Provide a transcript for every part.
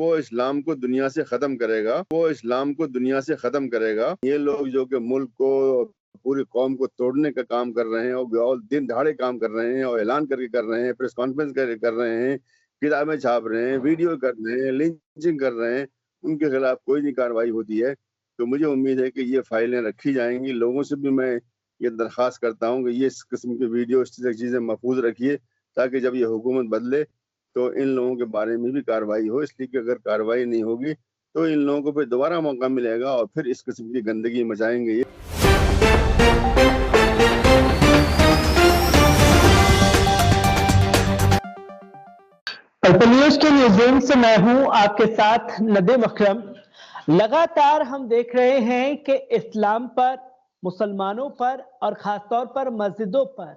وہ اسلام کو دنیا سے ختم کرے گا، وہ اسلام کو دنیا سے ختم کرے گا۔ یہ لوگ جو کہ ملک کو، پوری قوم کو توڑنے کا کام کر رہے ہیں اور دن دہاڑے کام کر رہے ہیں اور اعلان کر کے کر رہے ہیں، پریس کانفرنس کر رہے ہیں، کتابیں چھاپ رہے ہیں، ویڈیو کر رہے ہیں، لنچنگ کر رہے ہیں، ان کے خلاف کوئی نہیں کارروائی ہوتی ہے۔ تو مجھے امید ہے کہ یہ فائلیں رکھی جائیں گی۔ لوگوں سے بھی میں یہ درخواست کرتا ہوں کہ یہ اس قسم کے ویڈیو، اس طرح کی چیزیں محفوظ رکھیے، تاکہ جب یہ حکومت بدلے تو ان لوگوں کے بارے میں بھی کارروائی ہو۔ اس لیے کہ اگر کارروائی نہیں ہوگی تو ان لوگوں کو پھر دوبارہ موقع ملے گا اور پھر اس قسم کی گندگی مچائیں گے۔ نیوز کے میوزیم سے میں ہوں آپ کے ساتھ ندیم اکرم۔ لگاتار ہم دیکھ رہے ہیں کہ اسلام پر، مسلمانوں پر اور خاص طور پر مسجدوں پر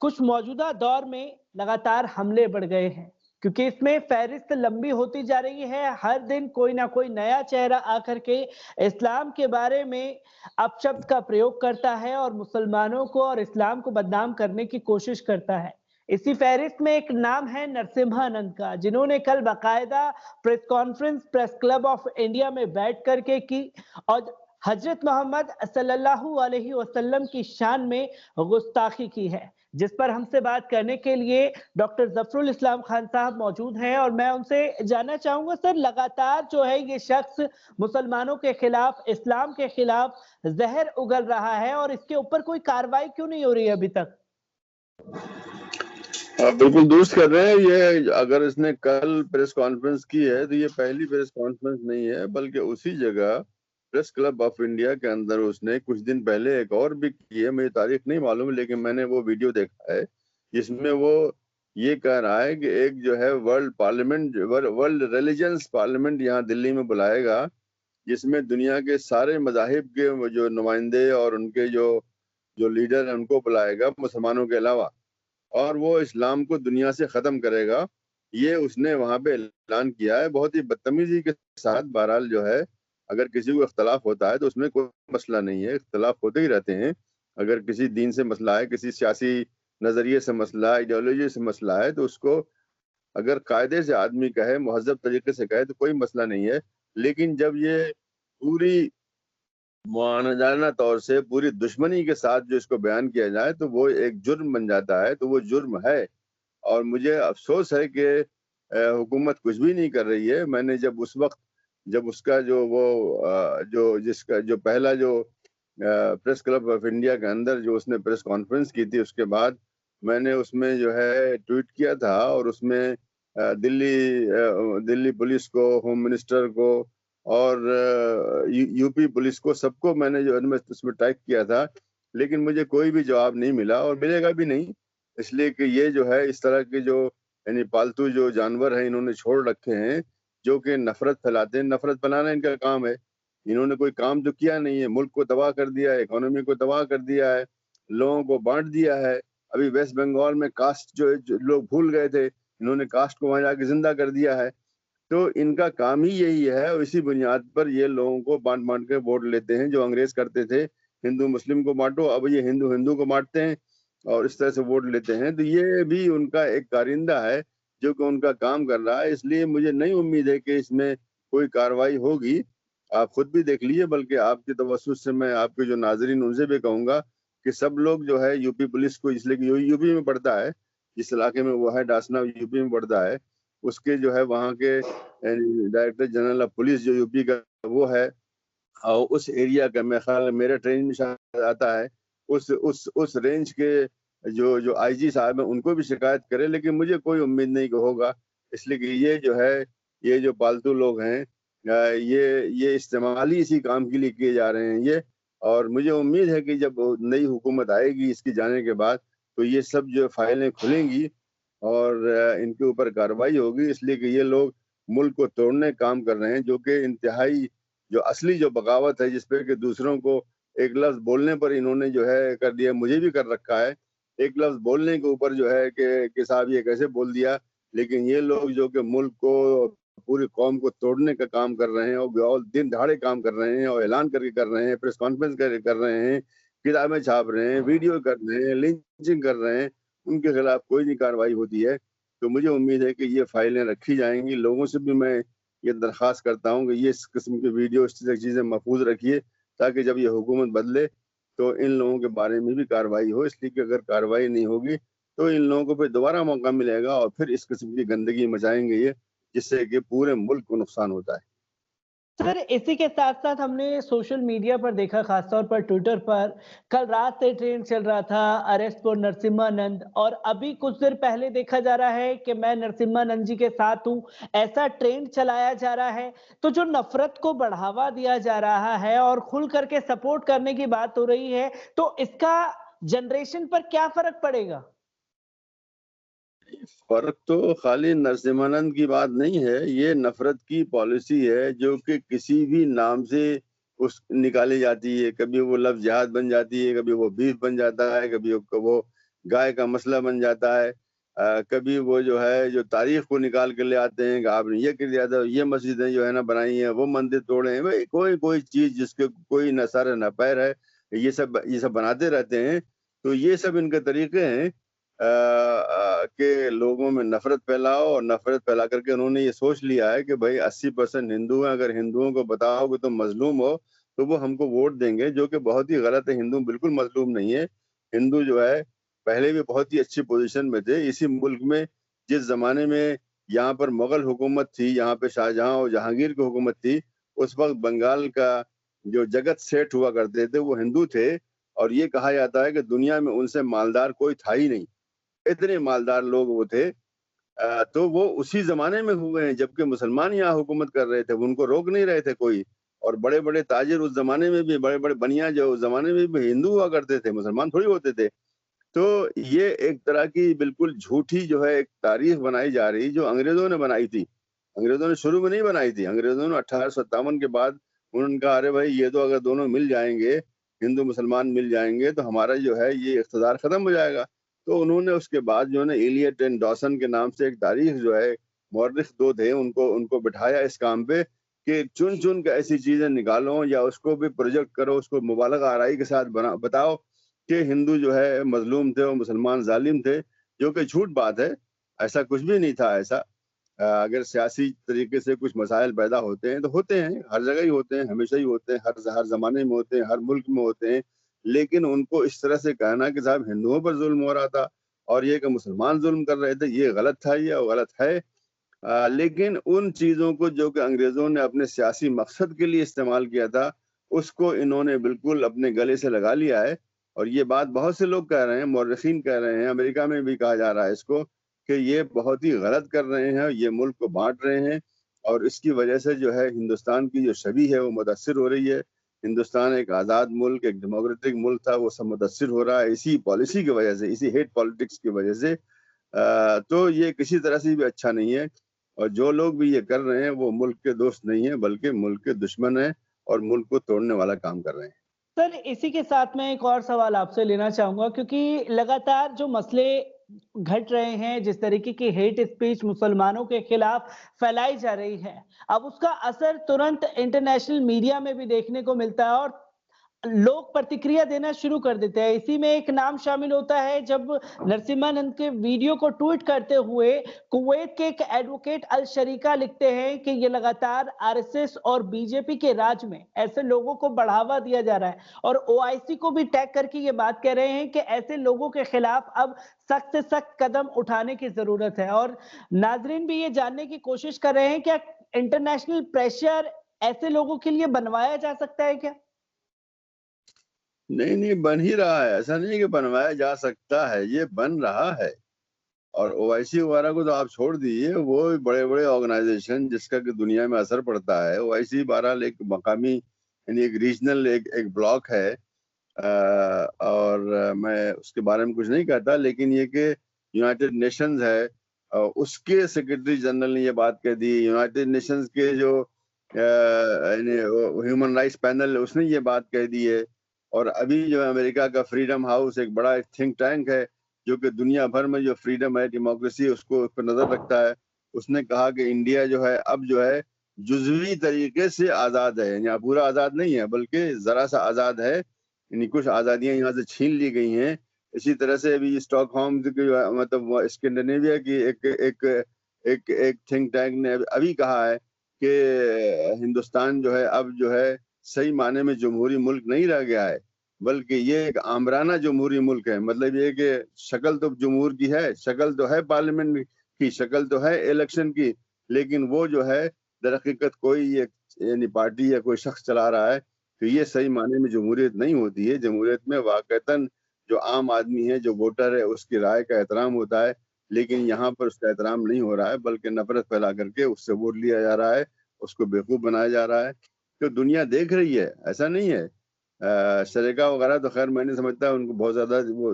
کچھ موجودہ دور میں لگاتار حملے بڑھ گئے ہیں، کیونکہ اس میں فہرست لمبی ہوتی جا رہی ہے۔ ہر دن کوئی نہ کوئی نیا چہرہ آ کر کے اسلام کے بارے میں اپشبد کا پریوگ کرتا ہے اور مسلمانوں کو اور اسلام کو بدنام کرنے کی کوشش کرتا ہے۔ اسی فہرست میں ایک نام ہے نرسمہا نند کا، جنہوں نے کل باقاعدہ press conference press club of India میں بیٹھ کر کے کی اور حضرت محمد صلی اللہ علیہ وسلم کی شان میں گستاخی کی ہے، جس پر ہم سے بات کرنے کے لیے ڈاکٹر ظفر الاسلام خان صاحب موجود ہیں، اور میں ان سے جاننا چاہوں گا سر، لگاتار جو ہے یہ شخص مسلمانوں کے خلاف، اسلام کے خلاف زہر اگل رہا ہے، اور اس کے اوپر کوئی کارروائی کیوں نہیں ہو رہی ہے ابھی تک؟ بالکل درست کر رہے ہیں۔ یہ اگر اس نے کل پریس کانفرنس کی ہے تو یہ پہلی پریس کانفرنس نہیں ہے، بلکہ اسی جگہ پریس کلب آف انڈیا کے اندر اس نے کچھ دن پہلے ایک اور بھی کی ہے۔ مجھے تاریخ نہیں معلوم، لیکن میں نے وہ ویڈیو دیکھا ہے جس میں وہ یہ کہہ رہا ہے کہ ایک جو ہے ورلڈ ریلیجنس پارلیمنٹ یہاں دلی میں بلائے گا، جس میں دنیا کے سارے مذاہب کے جو نمائندے اور ان کے جو لیڈر ہیں ان کو بلائے گا، مسلمانوں کے علاوہ، اور وہ اسلام کو دنیا سے ختم کرے گا۔ یہ اس نے وہاں پہ اعلان کیا ہے بہت ہی بدتمیزی کے ساتھ۔ بہرحال جو ہے اگر کسی کو اختلاف ہوتا ہے تو اس میں کوئی مسئلہ نہیں ہے، اختلاف ہوتے ہی رہتے ہیں۔ اگر کسی دین سے مسئلہ ہے، کسی سیاسی نظریے سے مسئلہ ہے، ایڈیالوجی سے مسئلہ ہے، تو اس کو اگر قاعدے سے آدمی کہے، مہذب طریقے سے کہے تو کوئی مسئلہ نہیں ہے۔ لیکن جب یہ پوری معاندانہ طور سے، پوری دشمنی کے ساتھ جو اس کو بیان کیا جائے تو وہ ایک جرم بن جاتا ہے، تو وہ جرم ہے۔ اور مجھے افسوس ہے کہ حکومت کچھ بھی نہیں کر رہی ہے۔ میں نے جب اس کا جو پہلا جو پریس کلب آف انڈیا کے اندر جو اس نے پریس کانفرنس کی تھی، اس کے بعد میں نے اس میں جو ہے ٹویٹ کیا تھا، اور اس میں دلی پولیس کو، ہوم منسٹر کو اور یو پی پولیس کو، سب کو میں نے جو اس میں ٹیگ کیا تھا، لیکن مجھے کوئی بھی جواب نہیں ملا اور ملے گا بھی نہیں، اس لیے کہ یہ جو ہے اس طرح کے جو یعنی پالتو جو جانور ہیں انہوں نے چھوڑ رکھے ہیں جو کہ نفرت پھیلاتے ہیں۔ نفرت پھیلانا ان کا کام ہے۔ انہوں نے کوئی کام جو کیا نہیں ہے، ملک کو تباہ کر دیا ہے، اکانومی کو تباہ کر دیا ہے، لوگوں کو بانٹ دیا ہے۔ ابھی ویسٹ بنگال میں کاسٹ جو لوگ بھول گئے تھے، انہوں نے کاسٹ کو وہاں جا کے زندہ کر دیا ہے۔ تو ان کا کام ہی یہی ہے، اور اسی بنیاد پر یہ لوگوں کو بانٹ کے ووٹ لیتے ہیں۔ جو انگریز کرتے تھے، ہندو مسلم کو بانٹو، اب یہ ہندو کو بانٹتے ہیں اور اس طرح سے ووٹ لیتے ہیں۔ تو یہ بھی ان کا ایک کارندہ ہے جو کہ ان کا کام کر رہا ہے۔ اس لیے مجھے نہیں امید ہے کہ اس میں کوئی کارروائی ہوگی۔ آپ خود بھی دیکھ لیجیے، بلکہ آپ کے توسط سے میں آپ کے جو ناظرین ان سے بھی کہوں گا کہ سب لوگ جو ہے یو پی پولیس کو، اس لیے کہ یو پی میں پڑتا ہے، جس علاقے میں وہ ہے ڈاسنا یو پی میں پڑتا ہے، اس کے جو ہے وہاں کے ڈائریکٹر جنرل آف پولیس جو یو پی کا وہ ہے، اور اس ایریا کا میں خیال میرا ٹرین میں آتا ہے، اس رینج کے جو آئی جی صاحب ہیں ان کو بھی شکایت کرے، لیکن مجھے کوئی امید نہیں کہ ہوگا، اس لیے کہ یہ جو ہے یہ جو پالتو لوگ ہیں یہ استعمال ہی اسی کام کے لیے کیے جا رہے ہیں یہ۔ اور مجھے امید ہے کہ جب نئی حکومت آئے گی اس کی جانے کے بعد تو یہ سب جو فائلیں کھلیں گی اور ان کے اوپر کارروائی ہوگی، اس لیے کہ یہ لوگ ملک کو توڑنے کام کر رہے ہیں، جو کہ انتہائی جو اصلی جو بغاوت ہے، جس پہ کہ دوسروں کو ایک لفظ بولنے پر انہوں نے جو ہے کر دیا، مجھے بھی کر رکھا ہے، ایک لفظ بولنے کے اوپر جو ہے کہ صاحب یہ کیسے بول دیا۔ لیکن یہ لوگ جو کہ ملک کو، پوری قوم کو توڑنے کا کام کر رہے ہیں اور دن دہاڑے کام کر رہے ہیں اور اعلان کر کے کر رہے ہیں، پریس کانفرنس کر رہے ہیں، کتابیں چھاپ رہے ہیں، ویڈیو کر رہے ہیں، لنچنگ کر رہے ہیں، ان کے خلاف کوئی نہیں کارروائی ہوتی ہے۔ تو مجھے امید ہے کہ یہ فائلیں رکھی جائیں گی۔ لوگوں سے بھی میں یہ درخواست کرتا ہوں کہ یہ اس قسم کی ویڈیو اس طرح کی چیزیں محفوظ رکھیے تاکہ جب یہ حکومت بدلے تو ان لوگوں کے بارے میں بھی کارروائی ہو، اس لیے کہ اگر کارروائی نہیں ہوگی تو ان لوگوں کو پھر دوبارہ موقع ملے گا اور پھر اس قسم کی گندگی مچائیں گے یہ، جس سے کہ پورے ملک کو نقصان ہوتا ہے۔ سر اسی کے ساتھ ساتھ ہم نے سوشل میڈیا پر دیکھا، خاص طور پر ٹویٹر پر کل رات سے ٹرینڈ چل رہا تھا اریسٹ فور نرسمہانند، اور ابھی کچھ دیر پہلے دیکھا جا رہا ہے کہ میں نرسمہانند جی کے ساتھ ہوں، ایسا ٹرینڈ چلایا جا رہا ہے۔ تو جو نفرت کو بڑھاوا دیا جا رہا ہے اور کھل کر کے سپورٹ کرنے کی بات ہو رہی ہے، تو اس کا جنریشن پر کیا فرق پڑے گا؟ فرق تو خالی نرسمہانند کی بات نہیں ہے، یہ نفرت کی پالیسی ہے جو کہ کسی بھی نام سے اس نکالی جاتی ہے۔ کبھی وہ لفظ جہاد بن جاتی ہے، کبھی وہ بیف بن جاتا ہے، کبھی وہ گائے کا مسئلہ بن جاتا ہے، کبھی وہ جو ہے جو تاریخ کو نکال کے لے آتے ہیں کہ آپ نے یہ کر دیا تھا، یہ مسجدیں جو ہے نا بنائی ہیں، وہ مندر توڑے ہیں، کوئی چیز جس کے کوئی نہ سر نہ پیر ہے، یہ سب بناتے رہتے ہیں۔ تو یہ سب ان کے طریقے ہیں کہ لوگوں میں نفرت پھیلاؤ، اور نفرت پھیلا کر کے انہوں نے یہ سوچ لیا ہے کہ بھائی 80% ہندو ہیں، اگر ہندوؤں کو بتاؤ کہ تم مظلوم ہو تو وہ ہم کو ووٹ دیں گے، جو کہ بہت ہی غلط ہے۔ ہندو بالکل مظلوم نہیں ہے، ہندو جو ہے پہلے بھی بہت ہی اچھی پوزیشن میں تھے۔ اسی ملک میں جس زمانے میں یہاں پر مغل حکومت تھی، یہاں پہ شاہجہاں اور جہانگیر کی حکومت تھی، اس وقت بنگال کا جو جگت سیٹھ ہوا کرتے تھے وہ ہندو تھے، اور یہ کہا جاتا ہے کہ دنیا میں ان سے مالدار کوئی تھا ہی نہیں، اتنے مالدار لوگ وہ تھے۔ تو وہ اسی زمانے میں ہوئے ہیں جبکہ مسلمان یہاں حکومت کر رہے تھے، ان کو روک نہیں رہے تھے کوئی، اور بڑے بڑے تاجر اس زمانے میں بھی، بڑے بڑے بنیا جو اس زمانے میں بھی ہندو ہوا کرتے تھے، مسلمان تھوڑی ہوتے تھے۔ تو یہ ایک طرح کی بالکل جھوٹی جو ہے ایک تاریخ بنائی جا رہی جو انگریزوں نے بنائی تھی۔ انگریزوں نے شروع میں نہیں بنائی تھی، انگریزوں نے 1857 کے بعد انہوں نے کہا ارے بھائی یہ تو اگر دونوں مل جائیں گے، ہندو مسلمان مل جائیں گے تو ہمارا جو ہے یہ اقتدار ختم ہو جائے گا۔ تو انہوں نے اس کے بعد جو ہے نا ایلیٹ اینڈ ڈاسن کے نام سے ایک تاریخ جو ہے، مورخ دو تھے، ان کو بٹھایا اس کام پہ کہ چن کے ایسی چیزیں نکالو یا اس کو بھی پروجیکٹ کرو، اس کو مبالغہ آرائی کے ساتھ بتاؤ کہ ہندو جو ہے مظلوم تھے اور مسلمان ظالم تھے، جو کہ جھوٹ بات ہے، ایسا کچھ بھی نہیں تھا۔ ایسا اگر سیاسی طریقے سے کچھ مسائل پیدا ہوتے ہیں تو ہوتے ہیں، ہر جگہ ہی ہوتے ہیں، ہمیشہ ہی ہوتے ہیں، ہر زمانے میں ہوتے ہیں، ہر ملک میں ہوتے ہیں، لیکن ان کو اس طرح سے کہنا کہ صاحب ہندوؤں پر ظلم ہو رہا تھا اور یہ کہ مسلمان ظلم کر رہے تھے، یہ غلط تھا، یہ غلط ہے۔ لیکن ان چیزوں کو جو کہ انگریزوں نے اپنے سیاسی مقصد کے لیے استعمال کیا تھا، اس کو انہوں نے بالکل اپنے گلے سے لگا لیا ہے، اور یہ بات بہت سے لوگ کہہ رہے ہیں، مورخین کہہ رہے ہیں، امریکہ میں بھی کہا جا رہا ہے اس کو کہ یہ بہت ہی غلط کر رہے ہیں، یہ ملک کو بانٹ رہے ہیں، اور اس کی وجہ سے جو ہے ہندوستان کی جو چھوی ہے وہ متاثر ہو رہی ہے۔ ہندوستان ایک آزاد ملک، ایک ڈیموکریٹک ملک تھا، وہ سب متاثر ہو رہا ہے اسی پالیسی کی وجہ سے، اسی ہیٹ پالیٹکس کی وجہ سے۔ تو یہ کسی طرح سے بھی اچھا نہیں ہے، اور جو لوگ بھی یہ کر رہے ہیں وہ ملک کے دوست نہیں ہیں بلکہ ملک کے دشمن ہیں اور ملک کو توڑنے والا کام کر رہے ہیں۔ سر اسی کے ساتھ میں ایک اور سوال آپ سے لینا چاہوں گا، کیونکہ لگاتار جو مسئلے گھٹ رہے ہیں، جس طریقے کی ہیٹ اسپیچ مسلمانوں کے خلاف پھیلائی جا رہی ہے، اب اس کا اثر ترنت انٹرنیشنل میڈیا میں بھی دیکھنے کو ملتا ہے اور لوگ پرتکریہ دینا شروع کر دیتے ہیں۔ اسی میں ایک نام شامل ہوتا ہے جب نرسمہانند کے ویڈیو کو ٹویٹ کرتے ہوئے کویت کے ایک ایڈوکیٹ الشریکہ لکھتے ہیں کہ یہ لگاتار آر ایس ایس اور بی جے پی کے راج میں ایسے لوگوں کو بڑھاوا دیا جا رہا ہے، اور او آئی سی کو بھی ٹیگ کر کے یہ بات کہہ رہے ہیں کہ ایسے لوگوں کے خلاف اب سخت سے سخت قدم اٹھانے کی ضرورت ہے۔ اور ناظرین بھی یہ جاننے کی کوشش کر رہے ہیں کہ انٹرنیشنل پریشر ایسے لوگوں کے لیے بنوایا جا سکتا ہے کیا؟ نہیں بن ہی رہا ہے، ایسا نہیں کہ بنوایا جا سکتا ہے، یہ بن رہا ہے۔ اور او آئی سی وغیرہ کو تو آپ چھوڑ دیجیے، وہ بڑے بڑے آرگنائزیشن جس کا کہ دنیا میں اثر پڑتا ہے۔ او آئی سی بہرحال ایک مقامی یعنی ایک ریجنل ایک بلاک ہے، اور میں اس کے بارے میں کچھ نہیں کہتا، لیکن یہ کہ یونائٹڈ نیشنز ہے، اس کے سیکرٹری جنرل نے یہ بات کہہ دی، یونائٹڈ نیشنز کے جو ہیومن رائٹس پینل اس نے یہ بات کہہ دی ہے، اور ابھی جو ہے امریکہ کا فریڈم ہاؤس ایک بڑا تھنک ٹینک ہے جو کہ دنیا بھر میں جو فریڈم ہے، ڈیموکریسی، اس کو اس پر نظر رکھتا ہے۔ اس نے کہا کہ انڈیا جو ہے اب جو ہے جزوی طریقے سے آزاد ہے، یعنی پورا آزاد نہیں ہے بلکہ ذرا سا آزاد ہے، یعنی کچھ آزادیاں یہاں سے چھین لی گئی ہیں۔ اسی طرح سے ابھی اسٹاک ہوم مطلب اسکینڈینیویا کی ایک تھنک ٹینک نے ابھی کہا ہے کہ ہندوستان جو ہے اب جو ہے صحیح معنی میں جمہوری ملک نہیں رہ گیا ہے، بلکہ یہ ایک آمرانہ جمہوری ملک ہے. مطلب یہ کہ شکل تو جمہور کی ہے، شکل تو ہے پارلیمنٹ کی، شکل تو ہے الیکشن کی، لیکن وہ جو ہے در حقیقت کوئی یعنی پارٹی یا کوئی شخص چلا رہا ہے. تو یہ صحیح معنی میں جمہوریت نہیں ہوتی ہے. جمہوریت میں واقعتاً جو عام آدمی ہے، جو ووٹر ہے، اس کی رائے کا احترام ہوتا ہے، لیکن یہاں پر اس کا احترام نہیں ہو رہا ہے، بلکہ نفرت پھیلا کر کے اس سے ووٹ لیا جا رہا ہے، اس کو بیوقوف بنایا جا رہا ہے. تو دنیا دیکھ رہی ہے، ایسا نہیں ہے. شریکا وغیرہ تو خیر میں نہیں سمجھتا ان کو بہت زیادہ وہ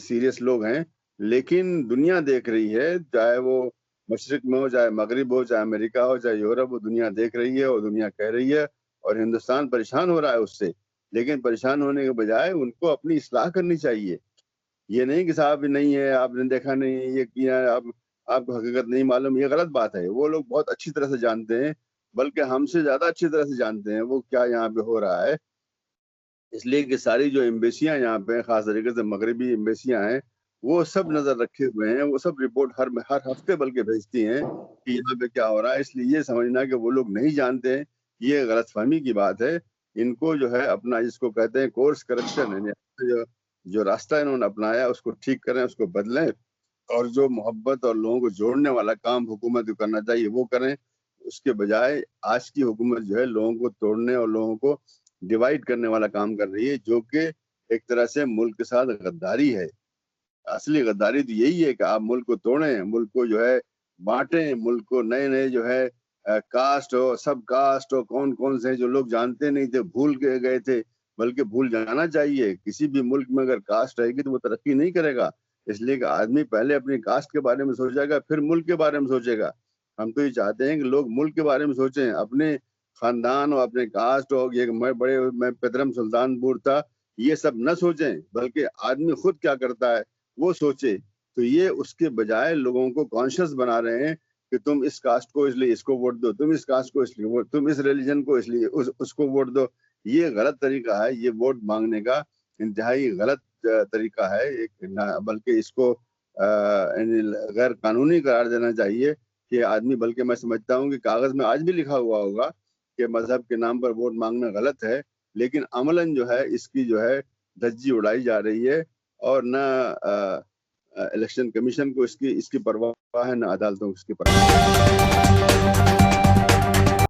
سیریس لوگ ہیں، لیکن دنیا دیکھ رہی ہے، چاہے وہ مشرق میں ہو، چاہے مغرب ہو، چاہے امریکہ ہو، چاہے یورپ ہو، دنیا دیکھ رہی ہے اور دنیا کہہ رہی ہے، اور ہندوستان پریشان ہو رہا ہے اس سے. لیکن پریشان ہونے کے بجائے ان کو اپنی اصلاح کرنی چاہیے. یہ نہیں کہ صاحب نہیں ہے، آپ نے دیکھا نہیں، یہ کیا، آپ کو حقیقت نہیں معلوم، یہ غلط بات ہے. وہ لوگ بہت اچھی طرح سے جانتے ہیں، بلکہ ہم سے زیادہ اچھی طرح سے جانتے ہیں وہ کیا یہاں پہ ہو رہا ہے. اس لیے کہ ساری جو ایمبیسیاں یہاں پہ خاص طریقے سے مغربی ایمبیسیاں ہیں، وہ سب نظر رکھے ہوئے ہیں، وہ سب رپورٹ ہر ہفتے بلکہ بھیجتی ہیں کہ یہاں پہ کیا ہو رہا ہے. اس لیے یہ سمجھنا کہ وہ لوگ نہیں جانتے ہیں، یہ غلط فہمی کی بات ہے. ان کو جو ہے اپنا جس کو کہتے ہیں کورس کریکشن، یعنی جو راستہ انہوں نے اپنایا اس کو ٹھیک کریں، اس کو بدلیں، اور جو محبت اور لوگوں کو جوڑنے والا کام حکومت کو کرنا چاہیے وہ کریں. اس کے بجائے آج کی حکومت جو ہے لوگوں کو توڑنے اور لوگوں کو ڈیوائڈ کرنے والا کام کر رہی ہے، جو کہ ایک طرح سے ملک کے ساتھ غداری ہے. اصلی غداری تو یہی ہے کہ آپ ملک کو توڑیں، ملک کو جو ہے بانٹیں، ملک کو نئے نئے جو ہے کاسٹ ہو، سب کاسٹ ہو، کون کون سے جو لوگ جانتے نہیں تھے بھول کے گئے تھے، بلکہ بھول جانا چاہیے. کسی بھی ملک میں اگر کاسٹ رہے گی تو وہ ترقی نہیں کرے گا. اس لیے کہ آدمی پہلے اپنی کاسٹ کے بارے میں سوچے گا، پھر ملک کے بارے میں سوچے گا. ہم تو یہ چاہتے ہیں کہ لوگ ملک کے بارے میں سوچیں، اپنے خاندان اور اپنے کاسٹ ہو، یہ میں پدرم سلطان پور تھا، یہ سب نہ سوچیں، بلکہ آدمی خود کیا کرتا ہے وہ سوچے. تو یہ اس کے بجائے لوگوں کو کانشیس بنا رہے ہیں کہ تم اس کاسٹ کو اس لیے اس کو ووٹ دو، تم اس کاسٹ کو اس لیے ووٹ، تم اس ریلیجن کو اس لیے اس کو ووٹ دو. یہ غلط طریقہ ہے، یہ ووٹ مانگنے کا انتہائی غلط طریقہ ہے. بلکہ اس کو غیر قانونی قرار دینا چاہیے کہ آدمی، بلکہ میں سمجھتا ہوں کہ کاغذ میں آج بھی لکھا ہوا ہوگا کہ مذہب کے نام پر ووٹ مانگنا غلط ہے، لیکن عملاً جو ہے اس کی جو ہے دھجی اڑائی جا رہی ہے، اور نہ الیکشن کمیشن کو اس کی پرواہ ہے، نہ عدالتوں کو اس کی پرواہ ہے.